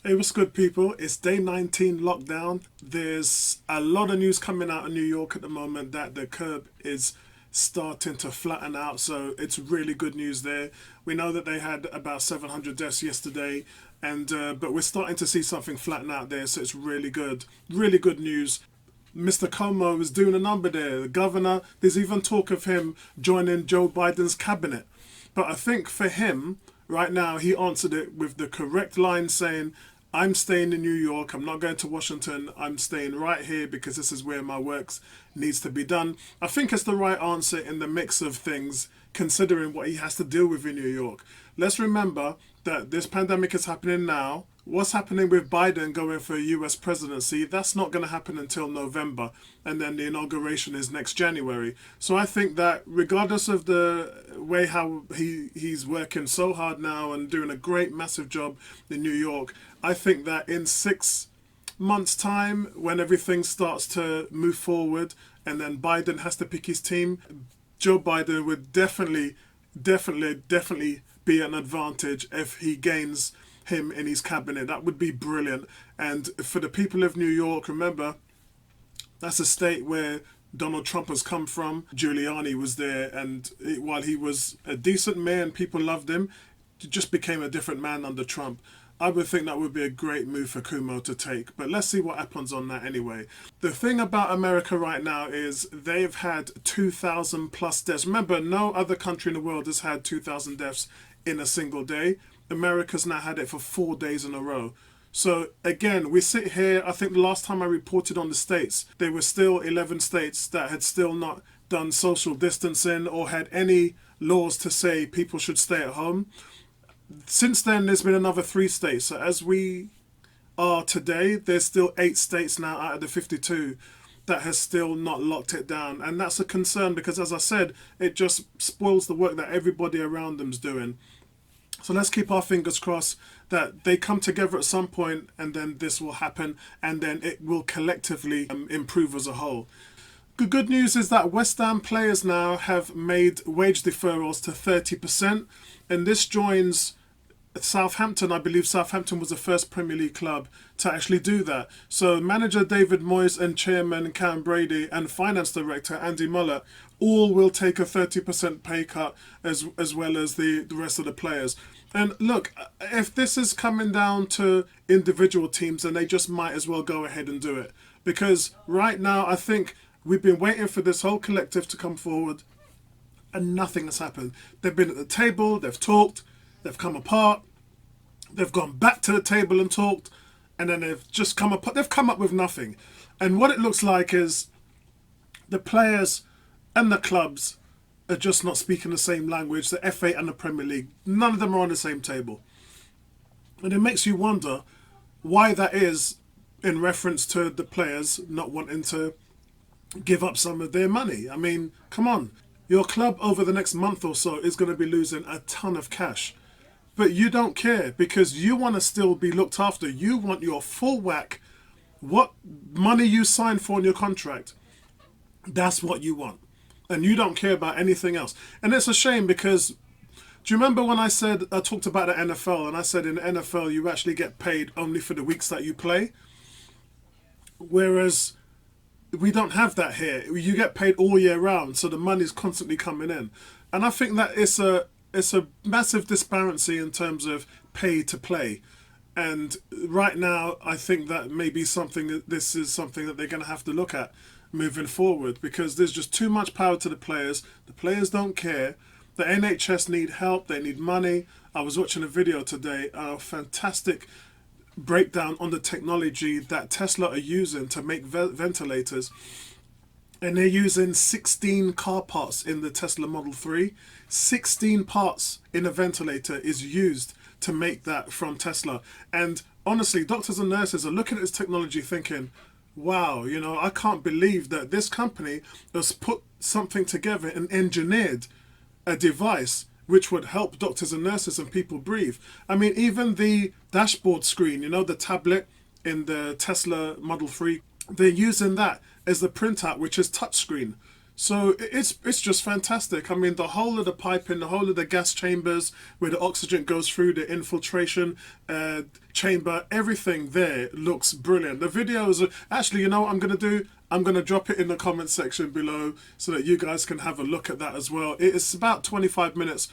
Hey, what's good, people? It's day 19 lockdown. There's a lot of news coming out of New York at the moment that the curve is starting to flatten out, so it's really good news there. We know that they had about 700 deaths yesterday, and but we're starting to see something flatten out there, so it's really good news. Mr. Como is doing a number there. The governor, there's even talk of him joining Joe Biden's cabinet. But I think for him, right now, he answered it with the correct line saying, I'm staying in New York. I'm not going to Washington. I'm staying right here because this is where my works needs to be done. I think it's the right answer in the mix of things, considering what he has to deal with in New York. Let's remember that this pandemic is happening now. What's happening with Biden going for a US presidency? That's not going to happen until November, and then the inauguration is next January. So I think that regardless of the way how he's working so hard now and doing a great massive job in New York, I think that in 6 months' time, when everything starts to move forward, and then Biden has to pick his team, Joe Biden would definitely be an advantage if he gains him in his cabinet. That would be brilliant. And for the people of New York, remember, that's a state where Donald Trump has come from. Giuliani was there, and while he was a decent mayor and people loved him, he just became a different man under Trump. I would think that would be a great move for Kumo to take, but let's see what happens on that anyway. The thing about America right now is they've had 2,000 plus deaths. Remember, no other country in the world has had 2,000 deaths in a single day. America's now had it for 4 days in a row. So again, we sit here. I think the last time I reported on the states, there were still 11 states that had still not done social distancing or had any laws to say people should stay at home. Since then, there's been another 3 states. So as we are today, there's still 8 states now out of the 52 that has still not locked it down. And that's a concern because, as I said, it just spoils the work that everybody around them's doing. So let's keep our fingers crossed that they come together at some point and then this will happen and then it will collectively improve as a whole. The good news is that West Ham players now have made wage deferrals to 30%, and this joins Southampton. I believe Southampton was the first Premier League club to actually do that. So manager David Moyes and chairman Cam Brady and finance director Andy Mullett all will take a 30% pay cut as well as the rest of the players. And look, if this is coming down to individual teams, then they just might as well go ahead and do it. Because right now, I think we've been waiting for this whole collective to come forward and nothing has happened. They've been at the table, they've talked, they've come apart, they've gone back to the table and talked, and then they've just come apart. They've come up with nothing. And what it looks like is the players and the clubs are just not speaking the same language, the FA and the Premier League. None of them are on the same table. And it makes you wonder why that is in reference to the players not wanting to give up some of their money. I mean, come on. Your club over the next month or so is going to be losing a ton of cash. But you don't care because you want to still be looked after. You want your full whack. What money you signed for in your contract, that's what you want. And you don't care about anything else. And it's a shame because do you remember when I talked about the NFL and I said in the NFL you actually get paid only for the weeks that you play? Whereas we don't have that here. You get paid all year round, so the money's constantly coming in. And I think that it's a massive disparity in terms of pay to play. And right now, I think that this is something that they're going to have to look at moving forward because there's just too much power to the players. The players don't care. The NHS need help. They need money. I was watching a video today, a fantastic breakdown on the technology that Tesla are using to make ventilators. And they're using 16 car parts in the Tesla Model 3. 16 parts in a ventilator is used to make that from Tesla. And honestly, doctors and nurses are looking at this technology thinking, wow, I can't believe that this company has put something together and engineered a device which would help doctors and nurses and people breathe. I mean, even the dashboard screen, the tablet in the Tesla Model 3, they're using that as the printout, which is touchscreen. So it's just fantastic. I mean, the whole of the piping, the whole of the gas chambers where the oxygen goes through, the infiltration chamber, everything there looks brilliant. The videos are actually, you know what I'm gonna do? I'm gonna drop it in the comment section below so that you guys can have a look at that as well. It is about 25 minutes.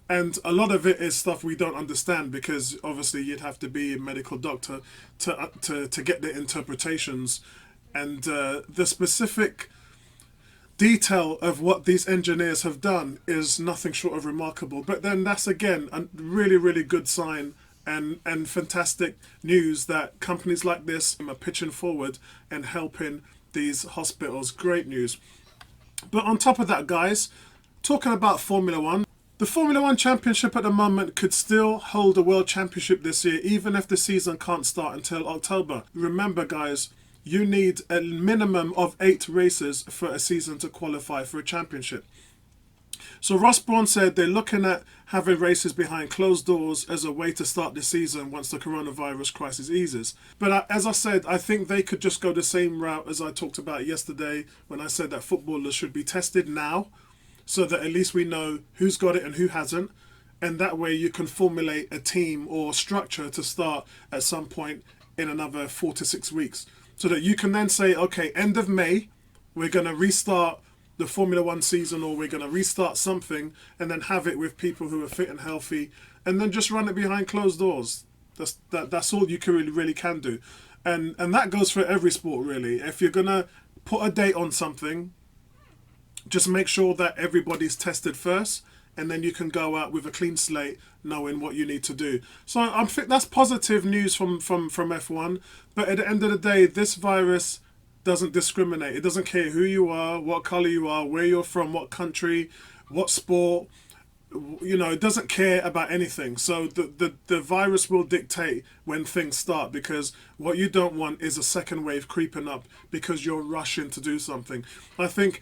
And a lot of it is stuff we don't understand because obviously you'd have to be a medical doctor to get the interpretations and the specific detail of what these engineers have done is nothing short of remarkable. But then that's again a really, really good sign and fantastic news that companies like this are pitching forward and helping these hospitals. Great news. But on top of that, guys, talking about Formula One, the Formula One Championship at the moment could still hold a World Championship this year, even if the season can't start until October. Remember, guys, you need a minimum of 8 races for a season to qualify for a championship. So Ross Brawn said they're looking at having races behind closed doors as a way to start the season once the coronavirus crisis eases. But as I said, I think they could just go the same route as I talked about yesterday when I said that footballers should be tested now so that at least we know who's got it and who hasn't. And that way you can formulate a team or structure to start at some point in another 4 to 6 weeks. So that you can then say, okay, end of May, we're going to restart the Formula One season or we're going to restart something and then have it with people who are fit and healthy and then just run it behind closed doors. That's all you can really can do. And that goes for every sport, really. If you're going to put a date on something, just make sure that everybody's tested first and then you can go out with a clean slate knowing what you need to do. So I think that's positive news from F1. But at the end of the day, this virus doesn't discriminate. It doesn't care who you are, what color you are, where you're from, what country, what sport. You know, it doesn't care about anything. So the virus will dictate when things start, because what you don't want is a second wave creeping up because you're rushing to do something. I think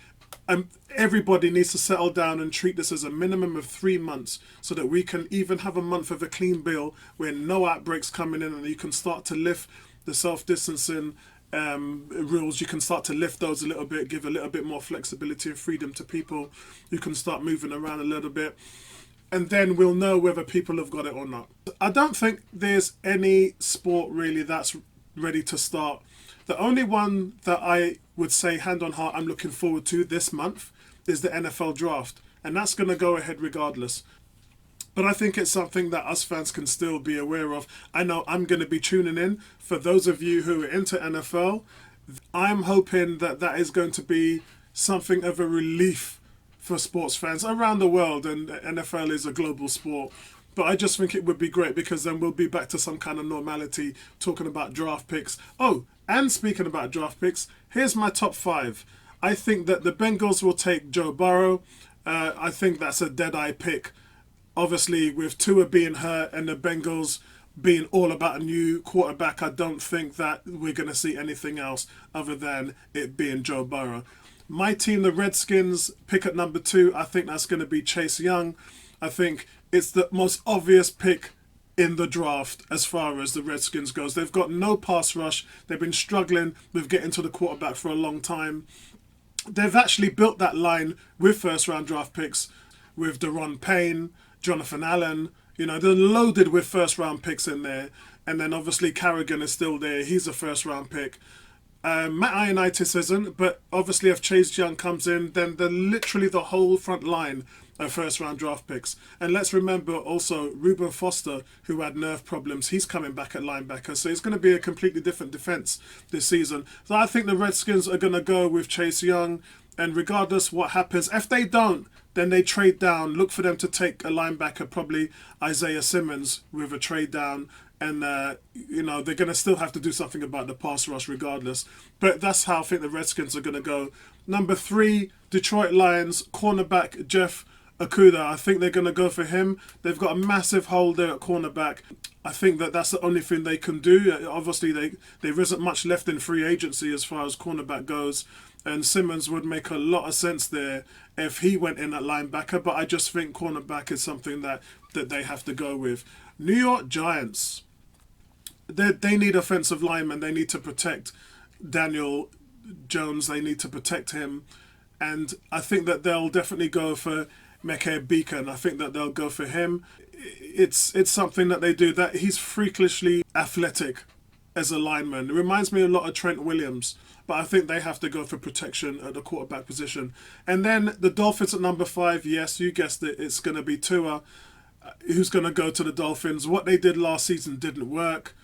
everybody needs to settle down and treat this as a minimum of 3 months so that we can even have a month of a clean bill where no outbreaks coming in and you can start to lift the self-distancing rules. You can start to lift those a little bit, give a little bit more flexibility and freedom to people. You can start moving around a little bit and then we'll know whether people have got it or not. I don't think there's any sport really that's ready to start. The only one that I would say hand on heart I'm looking forward to this month is the NFL draft, and that's going to go ahead regardless. But I think it's something that us fans can still be aware of. I know I'm going to be tuning in. For those of you who are into NFL, I'm hoping that that is going to be something of a relief for sports fans around the world, and NFL is a global sport. But I just think it would be great because then we'll be back to some kind of normality talking about draft picks. Oh, and speaking about draft picks, here's my top 5. I think that the Bengals will take Joe Burrow. I think that's a dead-eye pick. Obviously, with Tua being hurt and the Bengals being all about a new quarterback, I don't think that we're going to see anything else other than it being Joe Burrow. My team, the Redskins, pick at number 2. I think that's going to be Chase Young. I think it's the most obvious pick in the draft as far as the Redskins goes. They've got no pass rush. They've been struggling with getting to the quarterback for a long time. They've actually built that line with first-round draft picks with Daron Payne, Jonathan Allen. You know, they're loaded with first-round picks in there. And then obviously Carrigan is still there. He's a first-round pick. Matt Ioannidis isn't, but obviously if Chase Young comes in, then they're literally the whole front line of first-round draft picks. And let's remember also Reuben Foster, who had nerve problems. He's coming back at linebacker, so it's going to be a completely different defense this season. So I think the Redskins are going to go with Chase Young, and regardless what happens, if they don't, then they trade down. Look for them to take a linebacker, probably Isaiah Simmons with a trade down. And, you know, they're going to still have to do something about the pass rush regardless. But that's how I think the Redskins are going to go. Number 3, Detroit Lions, cornerback Jeff Okudah. I think they're going to go for him. They've got a massive hole there at cornerback. I think that that's the only thing they can do. Obviously, there isn't much left in free agency as far as cornerback goes. And Simmons would make a lot of sense there if he went in at linebacker. But I just think cornerback is something that they have to go with. New York Giants. They need offensive linemen. They need to protect Daniel Jones. They need to protect him. And I think that they'll definitely go for Meke Beacon. I think that they'll go for him. It's something that they do, that he's freakishly athletic as a lineman. It reminds me a lot of Trent Williams, but I think they have to go for protection at the quarterback position. And then the Dolphins at number 5, yes, you guessed it, it's going to be Tua, who's going to go to the Dolphins. What they did last season didn't work,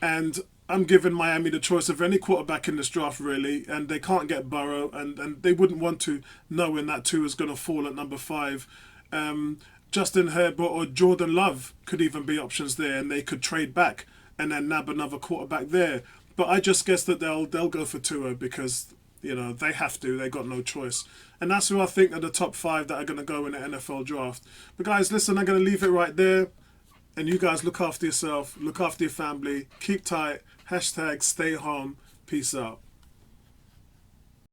and I'm giving Miami the choice of any quarterback in this draft, really, and they can't get Burrow, and they wouldn't want to, knowing that Tua is going to fall at number 5. Justin Herbert or Jordan Love could even be options there, and they could trade back and then nab another quarterback there. But I just guess that they'll go for Tua because, you know, they have to. They got no choice. And that's who I think are the top 5 that are going to go in the NFL draft. But guys, listen, I'm going to leave it right there. And you guys look after yourself, look after your family, keep tight, hashtag stay home, peace out.